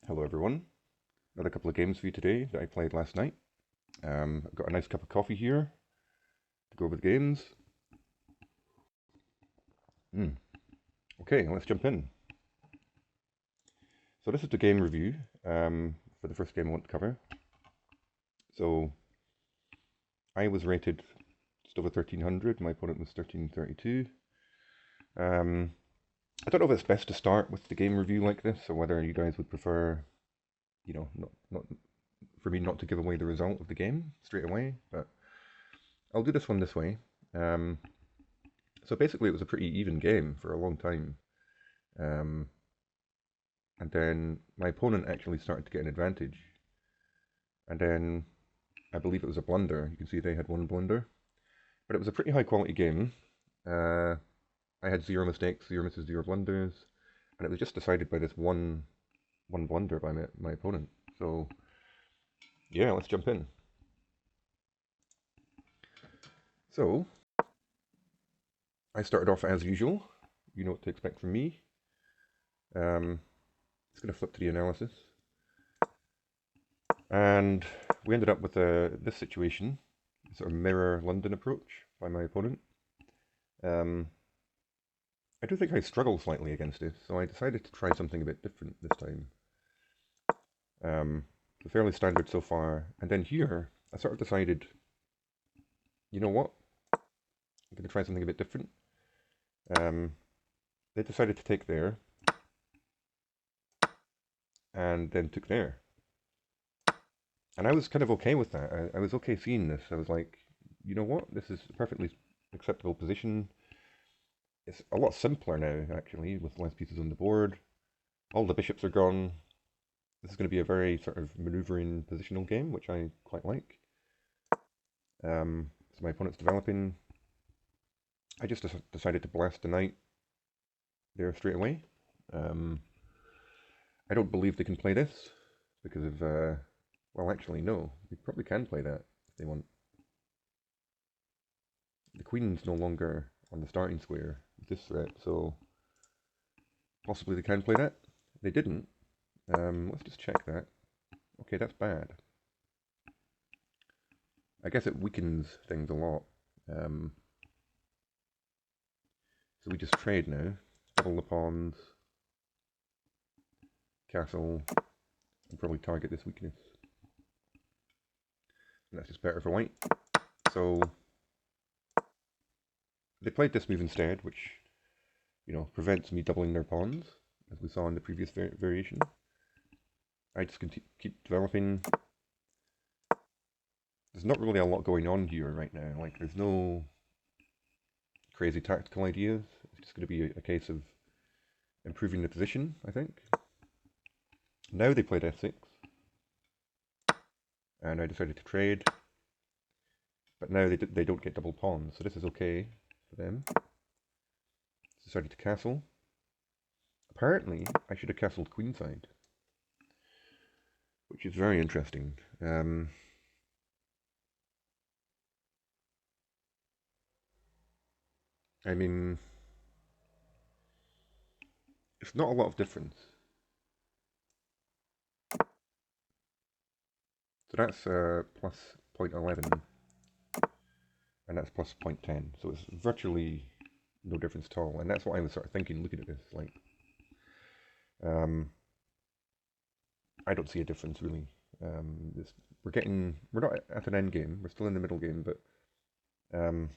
Hello everyone. Another couple of games for you today that I played last night. I've got a nice cup of coffee here to go over the games. Mm. Okay, let's jump in. So this is the game review for the first game I want to cover. So I was rated just over 1300. My opponent was 1332. I don't know if it's best to start with the game review like this, or whether you guys would prefer, not for me not to give away the result of the game straight away. But I'll do this one this way. Um, So basically, it was a pretty even game for a long time. Um, and then my opponent actually started to get an advantage. And then I believe it was a blunder. You can see they had one blunder. But it was a pretty high quality game. Uh, I had zero mistakes, zero misses, zero blunders. And it was just decided by this one blunder by my opponent. So, yeah, let's jump in. So, I started off as usual. You know what to expect from me. It's going to flip to the analysis. And we ended up with this situation, sort of mirror London approach by my opponent. Um, I do think I struggle slightly against this, so I decided to try something a bit different this time. Fairly standard so far, and then here I sort of decided, you know what, I'm going to try something a bit different. Um, they decided to take there, and then took there. And I was kind of okay with that. I was okay seeing this. I was like, you know what, this is a perfectly acceptable position. It's a lot simpler now, actually, with less pieces on the board. All the bishops are gone. This is going to be a very sort of maneuvering positional game, which I quite like. So my opponent's developing. I just decided to blast the knight there straight away. Um, I don't believe they can play this because of, well, actually, no. They probably can play that if they want. The queen's no longer on the starting square with this threat, so possibly they can play that. They didn't. Let's just check that. Okay, that's bad. I guess it weakens things a lot. Um, so we just trade now. Double the pawns, castle, and probably target this weakness. And that's just better for white. So they played this move instead, which, prevents me doubling their pawns, as we saw in the previous variation. I just keep developing. There's not really a lot going on here right now. Like, there's no crazy tactical ideas. It's just going to be a case of improving the position, I think. Now they played f6, and I decided to trade. But now they don't get double pawns, so this is okay for them. Decided to castle. Apparently, I should have castled queenside, which is very interesting. I mean, it's not a lot of difference. So that's plus 0.11, and that's plus 0.10. So it's virtually no difference at all. And that's what I was sort of thinking, looking at this. Like, I don't see a difference really. We're not at an end game. We're still in the middle game, but um,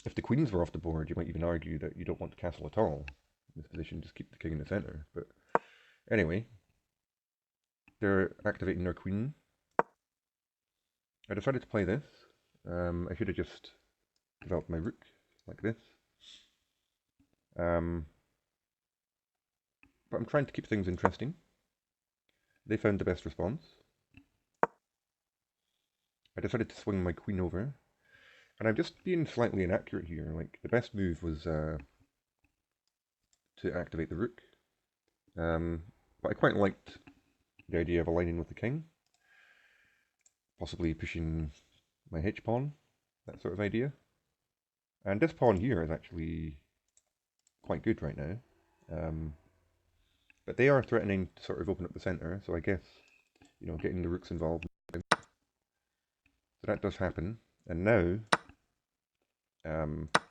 if the queens were off the board, you might even argue that you don't want to castle at all in this position. Just keep the king in the center. But anyway, they're activating their queen. I decided to play this. I should have just developed my rook like this. But I'm trying to keep things interesting. They found the best response. I decided to swing my queen over. And I'm just being slightly inaccurate here. Like, the best move was to activate the rook. But I quite liked the idea of aligning with the king. Possibly pushing my h-pawn, that sort of idea. And this pawn here is actually quite good right now. But they are threatening to sort of open up the centre, so I guess, you know, getting the rooks involved. So that does happen. And now,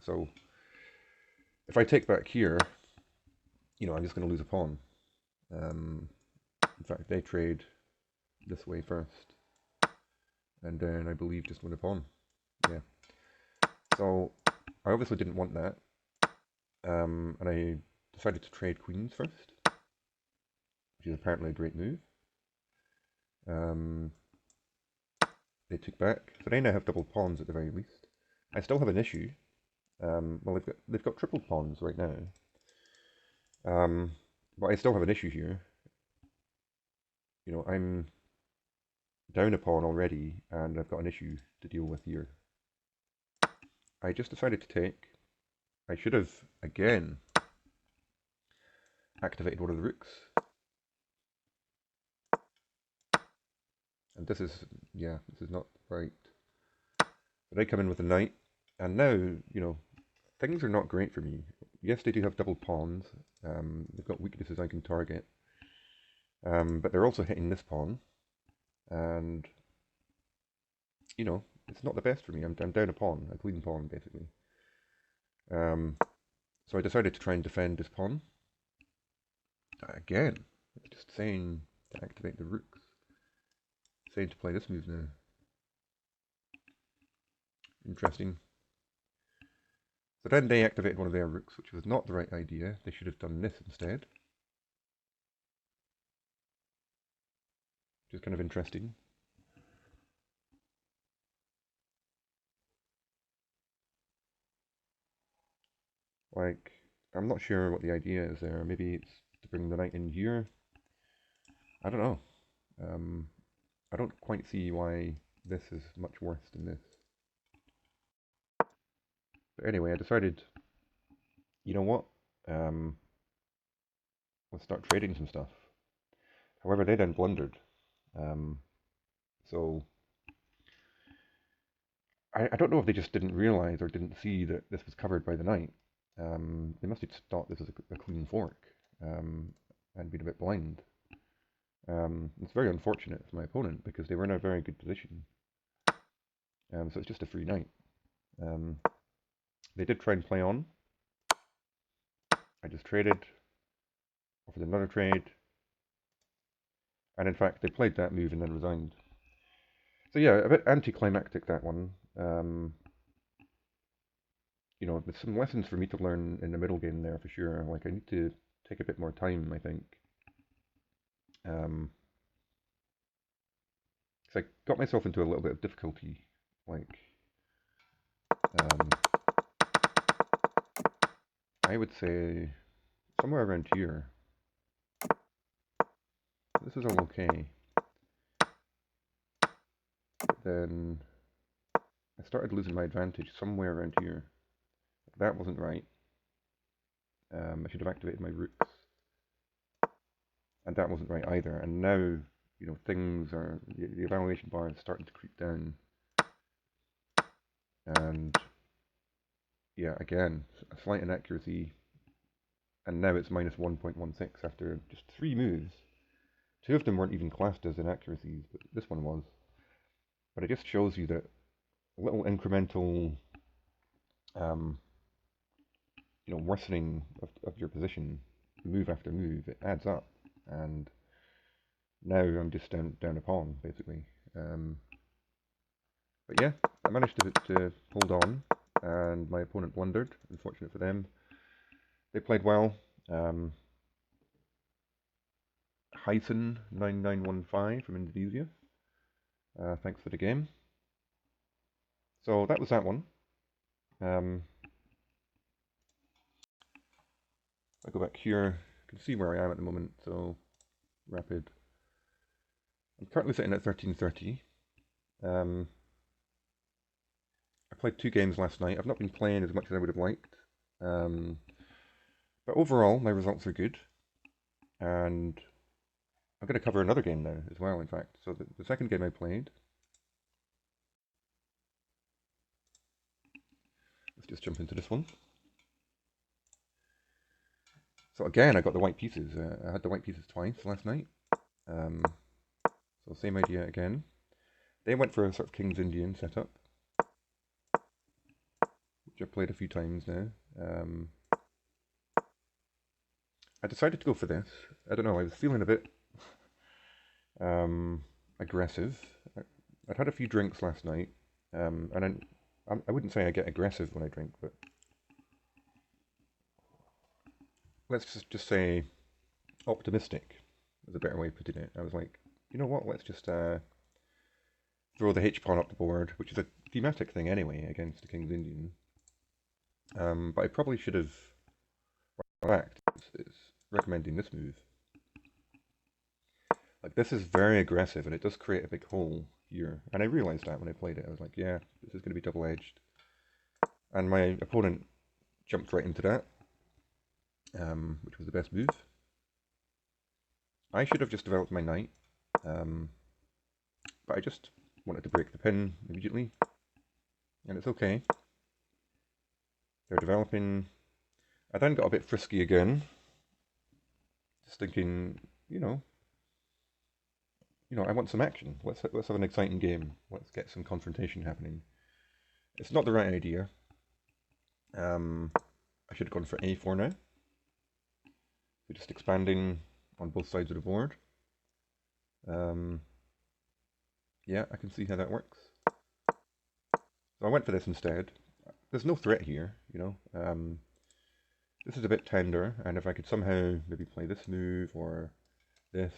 so if I take back here, you know, I'm just going to lose a pawn. In fact, they trade this way first, and then I believe just win a pawn. Yeah. So I obviously didn't want that, and I decided to trade queens first, which is apparently a great move. They took back, so they now have double pawns at the very least. I still have an issue. Well, they've got triple pawns right now, but I still have an issue here. You know, I'm down a pawn already, and I've got an issue to deal with here. I just decided to take. I should have, again, activated one of the rooks. And this is, yeah, this is not right. But I come in with a knight, and now, you know, things are not great for me. Yes, they do have double pawns. They've got weaknesses I can target. But they're also hitting this pawn. And, you know, it's not the best for me. I'm down a pawn, a queen pawn, basically. So I decided to try and defend this pawn. Again, it's just saying to activate the rooks. Saying to play this move now. Interesting. So then they activated one of their rooks, which was not the right idea. They should have done this instead. Which is kind of interesting. Like, I'm not sure what the idea is there. Maybe it's to bring the knight in here. I don't know. I don't quite see why this is much worse than this. But anyway, I decided, you know what? Let's start trading some stuff. However, they then blundered. So I don't know if they just didn't realize or didn't see that this was covered by the knight. They must have just thought this was a clean fork and been a bit blind. It's very unfortunate for my opponent because they were in a very good position. So it's just a free knight. They did try and play on. I just traded, offered another trade, and in fact they played that move and then resigned. So yeah, a bit anticlimactic, that one. You know, there's some lessons for me to learn in the middle game there for sure. Like, I need to take a bit more time, I think. So I got myself into a little bit of difficulty. Like, um, I would say somewhere around here. This is all okay. But then I started losing my advantage somewhere around here. That wasn't right. I should have activated my rooks. And that wasn't right either. And now, you know, things are, the evaluation bar is starting to creep down. And yeah, again, a slight inaccuracy. And now it's minus 1.16 after just 3 moves. 2 of them weren't even classed as inaccuracies, but this one was. But it just shows you that little incremental, you know, worsening of your position, move after move, it adds up. And now I'm just down a pawn, basically. But yeah, I managed to hold on, and my opponent blundered. Unfortunate for them. They played well. Hyson 9915 from Indonesia. Thanks for the game. So that was that one. I go back here. You can see where I am at the moment. So rapid. I'm currently sitting at 1330. I played 2 games last night. I've not been playing as much as I would have liked. But overall, my results are good. And I'm going to cover another game now as well, in fact. So the second game I played, let's just jump into this one. So again, I got the white pieces. I had the white pieces twice last night. So same idea again. They went for a sort of King's Indian setup, which I've played a few times now. I decided to go for this. I don't know, I was feeling a bit aggressive. I'd had a few drinks last night, and I wouldn't say I get aggressive when I drink, but let's just say optimistic is a better way of putting it. I was like, you know what, let's just throw the H-pawn up the board, which is a thematic thing anyway against the King's Indian. But I probably should have backed. It's recommending this move. Like, this is very aggressive, and it does create a big hole here. And I realized that when I played it. I was like, yeah, this is going to be double-edged. And my opponent jumped right into that, which was the best move. I should have just developed my knight, but I just wanted to break the pin immediately, and it's okay. They're developing. I then got a bit frisky again, just thinking, I want some action. Let's have an exciting game. Let's get some confrontation happening. It's not the right idea. I should have gone for A4 now. We're just expanding on both sides of the board. Yeah, I can see how that works. So I went for this instead. There's no threat here, This is a bit tender, and if I could somehow maybe play this move, or this,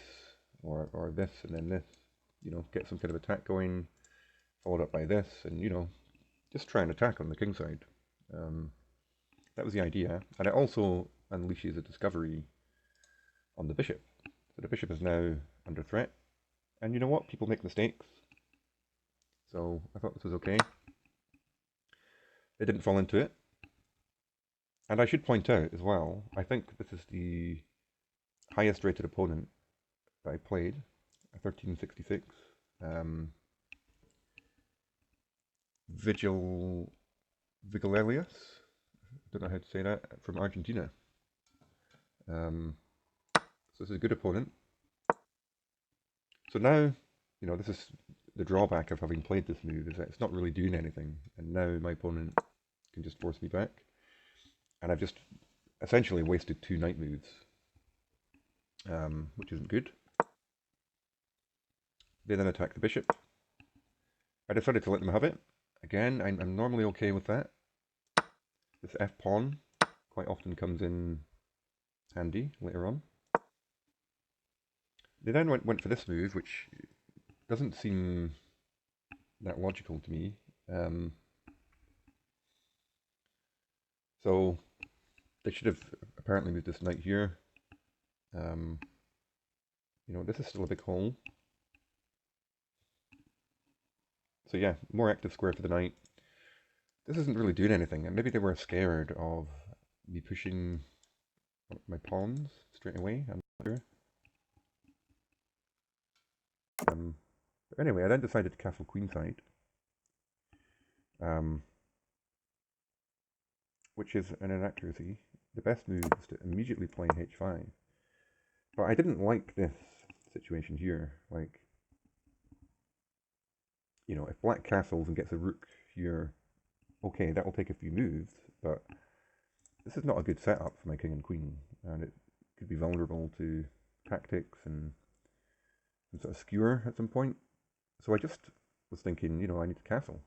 or this, and then this, get some kind of attack going, followed up by this, and, just try and attack on the king side. That was the idea. And it also unleashes a discovery on the bishop. So the bishop is now under threat. And you know what? People make mistakes. So I thought this was okay. They didn't fall into it. And I should point out as well, I think this is the highest rated opponent that I played, a 1366. Vigilelius, I don't know how to say that, from Argentina. So this is a good opponent. So now, this is the drawback of having played this move, is that it's not really doing anything, and now my opponent can just force me back. And I've just essentially wasted 2 knight moves, which isn't good. They then attack the bishop. I decided to let them have it. Again, I'm normally okay with that. This f-pawn quite often comes in handy later on. They then went for this move, which doesn't seem that logical to me. So they should have apparently moved this knight here. This is still a big hole. So yeah, more active square for the knight. This isn't really doing anything, and maybe they were scared of me pushing my pawns straight away. I'm not sure. But anyway, I then decided to castle queenside, which is an inaccuracy. The best move is to immediately play h5. But I didn't like this situation here. Like, if black castles and gets a rook here, okay, that will take a few moves, but this is not a good setup for my king and queen, and it could be vulnerable to tactics and sort of skewer at some point. So I just was thinking, I need to castle.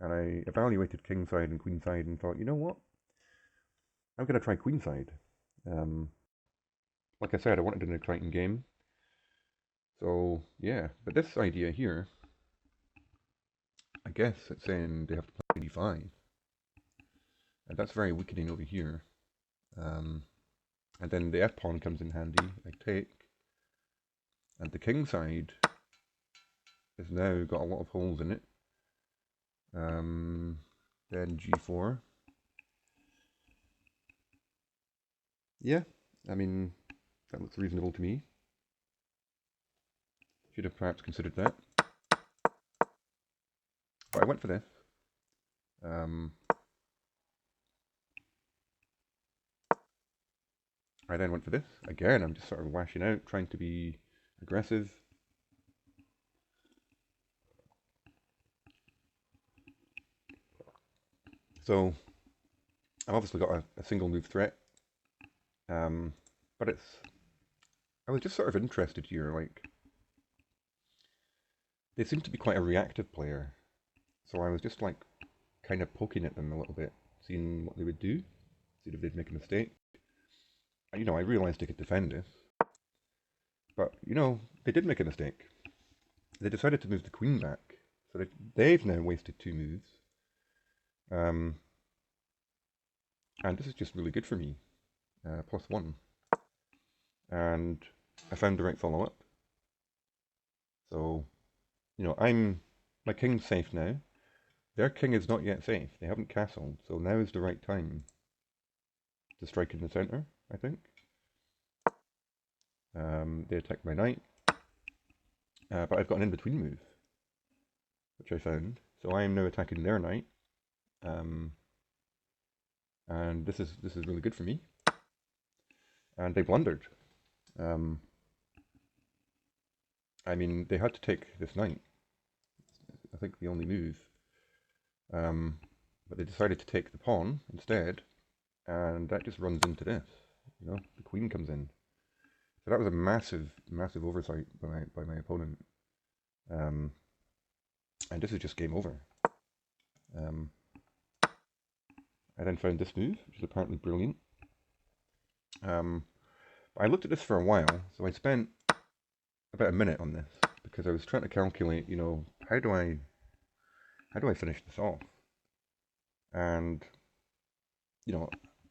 And I evaluated kingside and queenside and thought, you know what? I'm going to try queenside. Like I said, I wanted an exciting game. So, yeah. But this idea here, I guess it's saying they have to play d5. And that's very weakening over here. And then the f-pawn comes in handy. I take. And the king side has now got a lot of holes in it. Then g4. Yeah, I mean, that looks reasonable to me. Should have perhaps considered that. But I went for this. I then went for this. Again, I'm just sort of lashing out, trying to be aggressive. So I've obviously got a single move threat, but I was just sort of interested here. Like, they seem to be quite a reactive player, so I was just like kind of poking at them a little bit, seeing what they would do, see if they'd make a mistake. I realized they could defend this, but they did make a mistake. They decided to move the queen back, so they've now wasted 2 moves. Um, and this is just really good for me, +1. And I found the right follow-up. So, my king's safe now. Their king is not yet safe. They haven't castled, so now is the right time to strike in the center, I think. They attack my knight, but I've got an in-between move, which I found. So I am now attacking their knight, and this is really good for me. And they blundered. I mean, they had to take this knight. I think the only move. But they decided to take the pawn instead, and that just runs into this. The queen comes in. So that was a massive, massive oversight by my opponent. And this is just game over. I then found this move, which is apparently brilliant. I looked at this for a while, so I spent about a minute on this because I was trying to calculate, how do I finish this off? And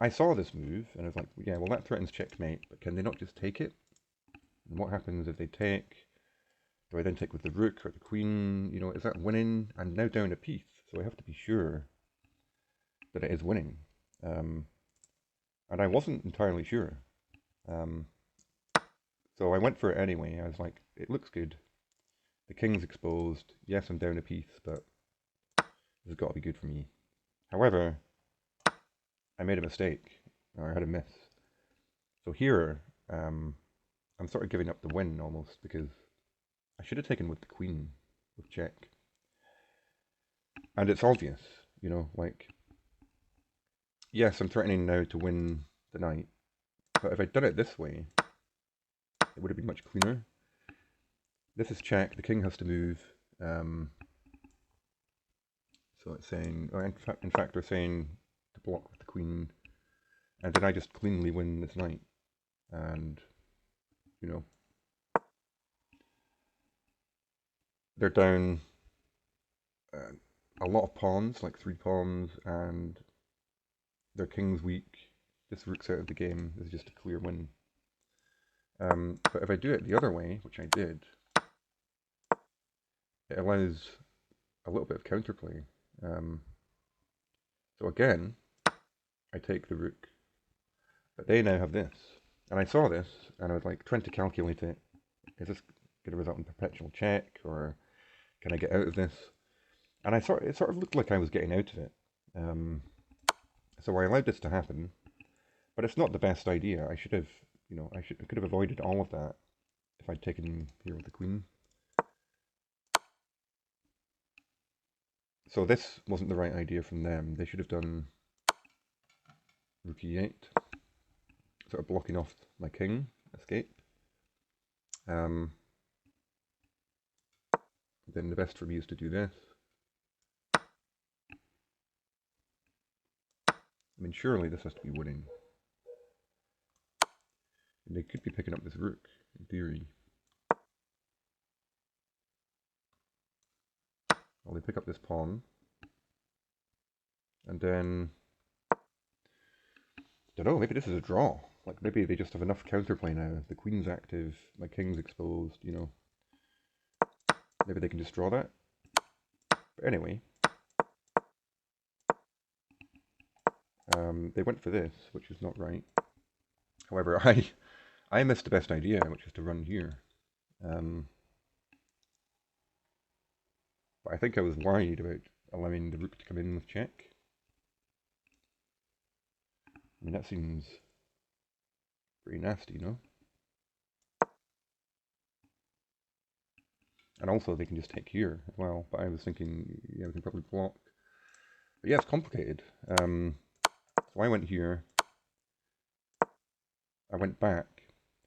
I saw this move and I was like, yeah, well, that threatens checkmate, but can they not just take it? And what happens if they take? Do I then take with the rook or the queen? Is that winning? I'm now down a piece, so I have to be sure that it is winning. And I wasn't entirely sure. So I went for it anyway. I was like, it looks good. The king's exposed. Yes, I'm down a piece, but this has got to be good for me. However, I made a mistake, or I had a miss. So here, I'm sort of giving up the win almost, because I should have taken with the queen, with check. And it's obvious, like, yes, I'm threatening now to win the knight, but if I'd done it this way, it would have been much cleaner. This is check, the king has to move, so it's saying, or in fact they're saying to block with the queen, and then I just cleanly win this knight, and, they're down a lot of pawns, like 3 pawns, and their king's weak. This rook's out of the game. This is just a clear win. But if I do it the other way, which I did, it allows a little bit of counterplay. So again, I take the rook, but they now have this. And I saw this, and I was like trying to calculate it. Is this going to result in perpetual check, or can I get out of this? And it sort of looked like I was getting out of it. So I allowed this to happen, but it's not the best idea. I should have, I could have avoided all of that if I'd taken here with the queen. So this wasn't the right idea from them. They should have done rook e8, sort of blocking off my king escape. Then the best for me is to do this. I mean, surely this has to be winning. And they could be picking up this rook, in theory. Well, they pick up this pawn. And then, I don't know, maybe this is a draw. Like, maybe they just have enough counterplay now. The queen's active, my king's exposed, Maybe they can just draw that. But anyway, they went for this, which is not right. However, I missed the best idea, which is to run here. But I think I was worried about allowing the rook to come in with check. I mean, that seems Pretty nasty, you know? And also they can just take here as well, but I was thinking, yeah, we can probably block. But yeah, it's complicated. So I went here, I went back,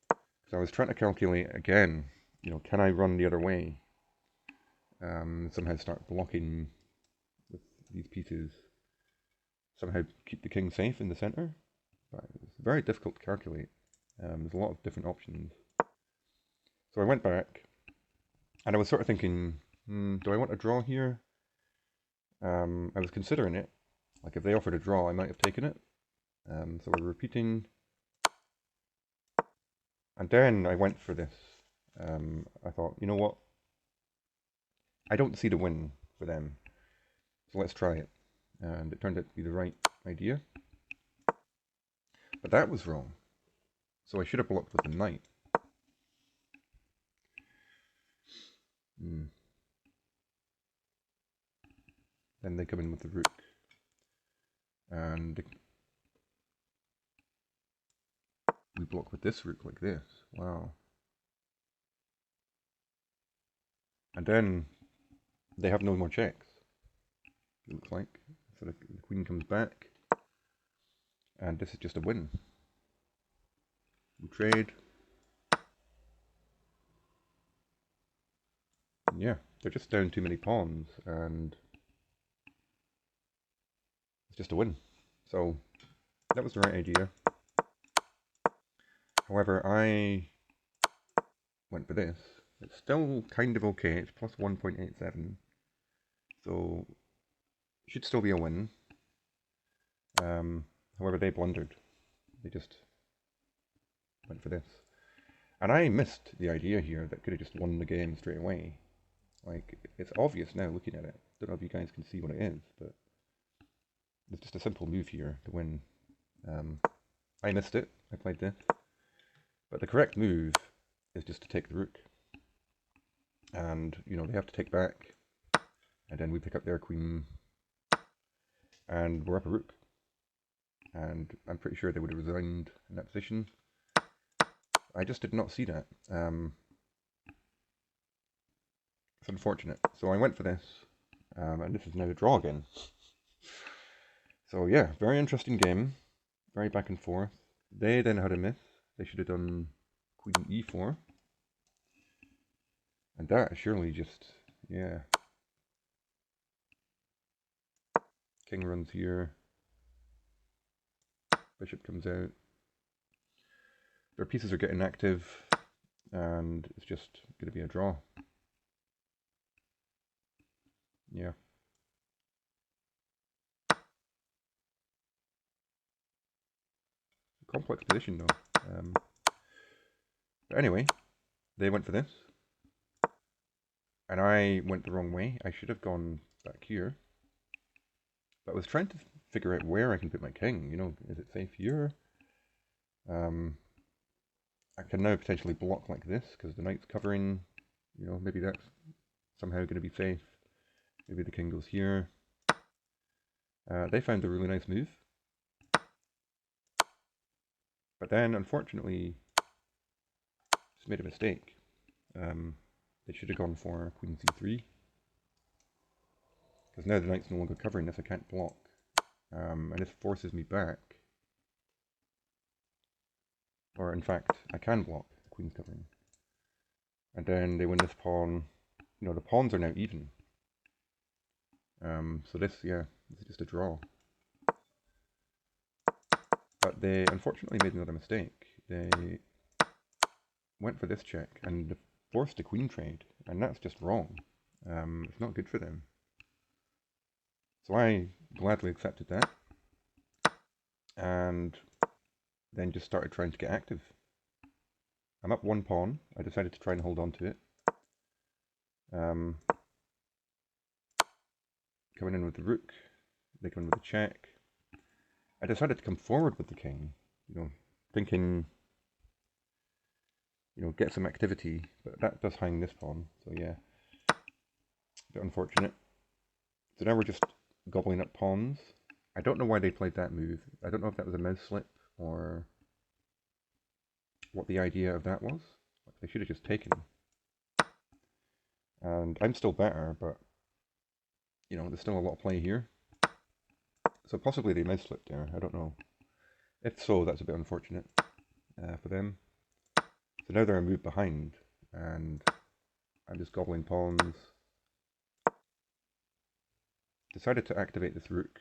because I was trying to calculate again, you know, can I run the other way? Somehow start blocking with these pieces, somehow keep the king safe in the center. But it's very difficult to calculate. There's a lot of different options. So I went back, and I was sort of thinking, do I want to draw here? I was considering it. Like if they offered a draw, I might have taken it. So we're repeating. And then I went for this. I thought, you know what? I don't see the win for them. So let's try it. And it turned out to be the right idea. But that was wrong. So I should have blocked with the knight. Then they come in with the rook. And we block with this rook like this. Wow. And then they have no more checks, it looks like. So the queen comes back. And this is just a win. We trade. Yeah, they're just down too many pawns, and it's just a win. So that was the right idea. However, I went for this. It's still kind of okay. It's plus 1.87. So it should still be a win. However, they blundered. They just went for this. And I missed the idea here that could have just won the game straight away. Like, it's obvious now looking at it. Don't know if you guys can see what it is, but it's just a simple move here to win. I missed it. I played this. But the correct move is just to take the rook. And, you know, they have to take back. And then we pick up their queen. And we're up a rook. And I'm pretty sure they would have resigned in that position. I just did not see that. It's unfortunate. So I went for this. And this is now a draw again. So yeah, very interesting game. Very back and forth. They then had a miss. They should have done queen e4. And that is surely just, yeah. King runs here. Bishop comes out. Their pieces are getting active. And it's just going to be a draw. Yeah. Complex position though. But anyway, they went for this. And I went the wrong way. I should have gone back here. But I was trying to figure out where I can put my king. You know, is it safe here? I can now potentially block like this because the knight's covering. You know, maybe that's somehow going to be safe. Maybe the king goes here. They found a really nice move. But then, unfortunately, just made a mistake. They should have gone for queen c3. Because now the knight's no longer covering this, I can't block. And this forces me back. Or in fact, I can block, the queen's covering. And then they win this pawn. You know, the pawns are now even. So this, yeah, this is just a draw. But they unfortunately made another mistake. They went for this check and forced a queen trade, and that's just wrong. It's not good for them. So I gladly accepted that, and then just started trying to get active. I'm up one pawn. I decided to try and hold on to it. Coming in with the rook, they come in with the check. I decided to come forward with the king, you know, thinking, you know, get some activity, but that does hang this pawn, so yeah, a bit unfortunate. So now we're just gobbling up pawns. I don't know why they played that move. I don't know if that was a mouse slip or what the idea of that was. Like, they should have just taken. And I'm still better, but, you know, there's still a lot of play here. So possibly they mouse slipped there, I don't know. If so, that's a bit unfortunate for them. So now they're a move behind, and I'm just gobbling pawns. Decided to activate this rook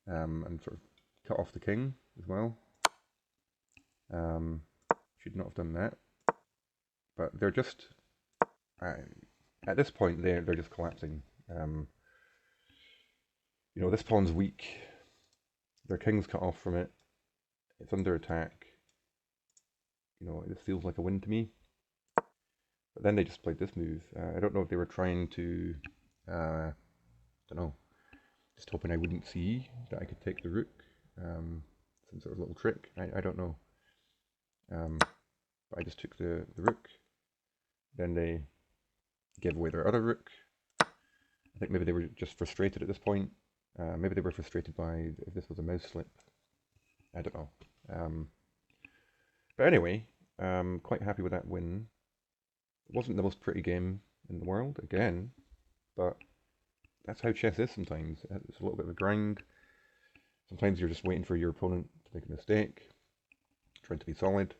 and sort of cut off the king as well. Should not have done that. But they're just... at this point, they're just collapsing. You know, this pawn's weak. Their king's cut off from it. It's under attack. You know, this feels like a win to me. But then they just played this move. I don't know if they were trying to... don't know. Just hoping I wouldn't see that I could take the rook. Some sort of little trick. I don't know. But I just took the rook. Then they gave away their other rook. I think maybe they were just frustrated at this point. Maybe they were frustrated by if this was a mouse slip. I don't know. But anyway, quite happy with that win. It wasn't the most pretty game in the world, again, but that's how chess is sometimes. It's a little bit of a grind. Sometimes you're just waiting for your opponent to make a mistake, trying to be solid.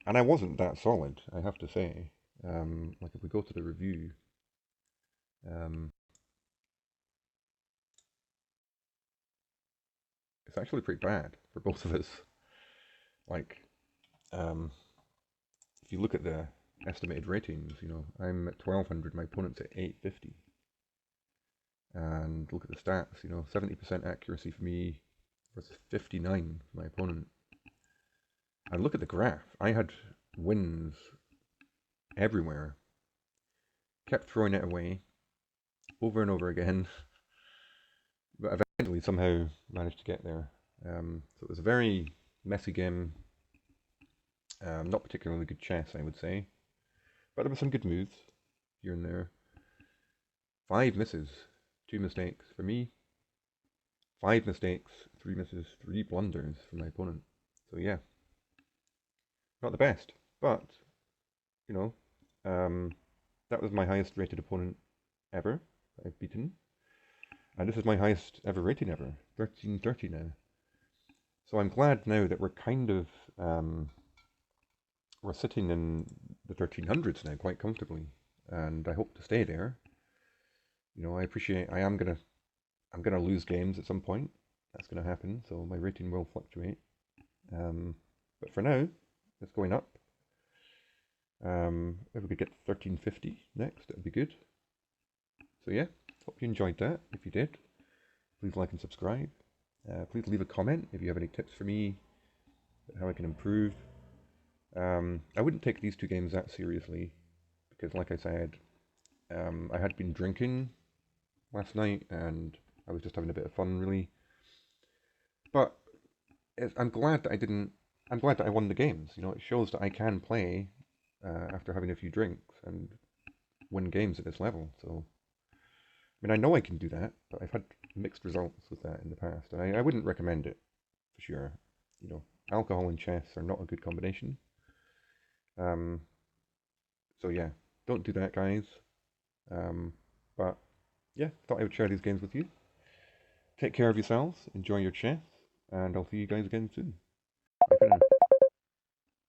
And I wasn't that solid, I have to say. Like if we go to the review, it's actually pretty bad for both of us. Like, if you look at the estimated ratings, you know, I'm at 1200, my opponent's at 850. And look at the stats, you know, 70% accuracy for me versus 59 for my opponent. And look at the graph. I had wins everywhere. Kept throwing it away over and over again. But eventually somehow managed to get there. So it was a very messy game. Not particularly good chess, I would say. But there were some good moves here and there. 5 misses, 2 mistakes for me. 5 mistakes, 3 misses, 3 blunders for my opponent. So yeah, not the best, but, you know, that was my highest rated opponent ever I've beaten. And this is my highest ever rating ever, 1330 now. So I'm glad now that we're kind of, we're sitting in the 1300s now quite comfortably. And I hope to stay there. You know, I appreciate, I'm gonna lose games at some point. That's gonna happen, so my rating will fluctuate. But for now, it's going up. If we could get 1350 next, that'd be good. So yeah, hope you enjoyed that. If you did, please like and subscribe. Please leave a comment if you have any tips for me, how I can improve. I wouldn't take these 2 games that seriously, because like I said, I had been drinking last night, and I was just having a bit of fun, really. But I'm glad that I'm glad that I won the games. You know, it shows that I can play after having a few drinks and win games at this level. So, I mean, I know I can do that, but I've had mixed results with that in the past, and I wouldn't recommend it for sure. You know, alcohol and chess are not a good combination. So yeah, don't do that, guys. But yeah, thought I would share these games with you. Take care of yourselves, enjoy your chess, and I'll see you guys again soon.